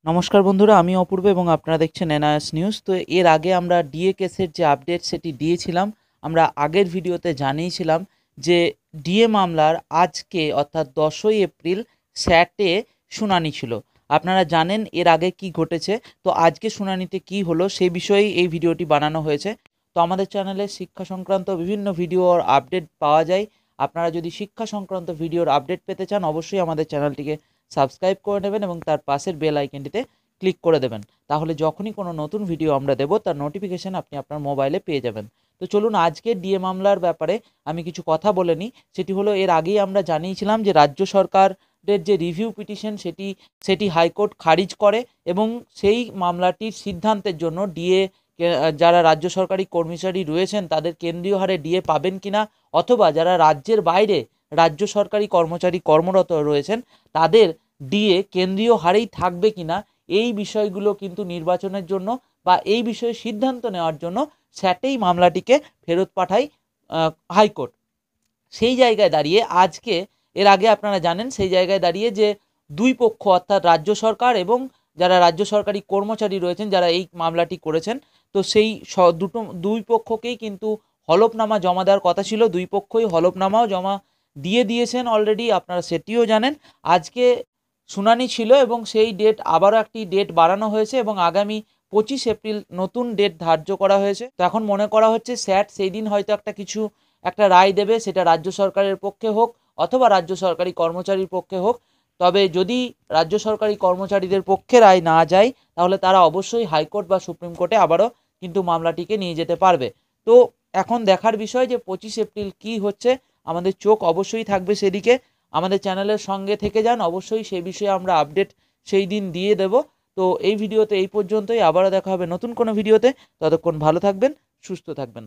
নমস্কার বন্ধুরা, আমি অপূর্ব এবং আপনারা দেখছেন এনআইএস নিউজ। তো এর আগে আমরা ডিএ কেসের যে আপডেট সেটি দিয়েছিলাম। আমরা আগের ভিডিওতে জানিয়েছিলাম যে ডিএ মামলার আজকে অর্থাৎ 10ই এপ্রিল স্যাটে শুনানি ছিল। আপনারা জানেন এর আগে কি ঘটেছে। তো আজকে শুনানিতে কি হলো সেই বিষয়েই এই ভিডিওটি বানানো হয়েছে। তো আমাদের চ্যানেলে শিক্ষা সংক্রান্ত বিভিন্ন ভিডিওর আপডেট পাওয়া যায়। আপনারা যদি শিক্ষা সংক্রান্ত ভিডিওর আপডেট পেতে চান অবশ্যই আমাদের চ্যানেলটিকে সাবস্ক্রাইব করে নেবেন এবং তার পাশের বেল আইকনটিতে ক্লিক করে দেবেন। তাহলে যখনই কোনো নতুন ভিডিও আমরা দেব তার নোটিফিকেশান আপনি আপনার মোবাইলে পেয়ে যাবেন। তো চলুন আজকে ডিএ মামলার ব্যাপারে আমি কিছু কথা বলে নিই। সেটি হলো, এর আগেই আমরা জানিয়েছিলাম যে রাজ্য সরকারের যে রিভিউ পিটিশন সেটি হাইকোর্ট খারিজ করে এবং সেই মামলাটির সিদ্ধান্তের জন্য ডিএ যারা রাজ্য সরকারি কর্মচারী রয়েছেন তাদের কেন্দ্রীয় হারে ডিএ পাবেন কিনা, অথবা যারা রাজ্যের বাইরে রাজ্য সরকারি কর্মচারী কর্মরত রয়েছেন তাদের ডিএ কেন্দ্রীয় হারেই থাকবে কিনা, এই বিষয়গুলো কিন্তু নির্বাচনের জন্য বা এই বিষয়ে সিদ্ধান্ত নেওয়ার জন্য স্যাটেই মামলাটিকে ফেরত পাঠায় হাইকোর্ট। সেই জায়গায় দাঁড়িয়ে আজকে, এর আগে আপনারা জানেন, সেই জায়গায় দাঁড়িয়ে যে দুই পক্ষ অর্থাৎ রাজ্য সরকার এবং যারা রাজ্য সরকারি কর্মচারী রয়েছেন যারা এই মামলাটি করেছেন, তো সেই দুই পক্ষকেই কিন্তু হলফনামা জমা দেওয়ার কথা ছিল। দুই পক্ষই হলফনামাও জমা দিয়ে দিয়েছেন অলরেডি, আপনারা সেটিও জানেন। আজকে শুনানি ছিল এবং সেই ডেট আবারও একটি ডেট বাড়ানো হয়েছে এবং আগামী 25 এপ্রিল নতুন ডেট ধার্য করা হয়েছে। তো এখন মনে করা হচ্ছে স্যাট সেই দিন হয়তো একটা রায় দেবে, সেটা রাজ্য সরকারের পক্ষে হোক অথবা রাজ্য সরকারি কর্মচারীর পক্ষে হোক। তবে যদি রাজ্য সরকারি কর্মচারীদের পক্ষে রায় না যায় তাহলে তারা অবশ্যই হাইকোর্ট বা সুপ্রিম কোর্টে আবারও কিন্তু মামলাটিকে নিয়ে যেতে পারবে। তো এখন দেখার বিষয় যে 25 এপ্রিল কী হচ্ছে, আমাদের চোখ অবশ্যই থাকবে সেদিকে। আমাদের চ্যানেলের সঙ্গে থেকে যান, অবশ্যই সেই বিষয়ে আমরা আপডেট সেই দিন দিয়ে দেব। তো এই ভিডিওতে এই পর্যন্তই, আবারও দেখা হবে নতুন কোনো ভিডিওতে। ততক্ষণ ভালো থাকবেন, সুস্থ থাকবেন।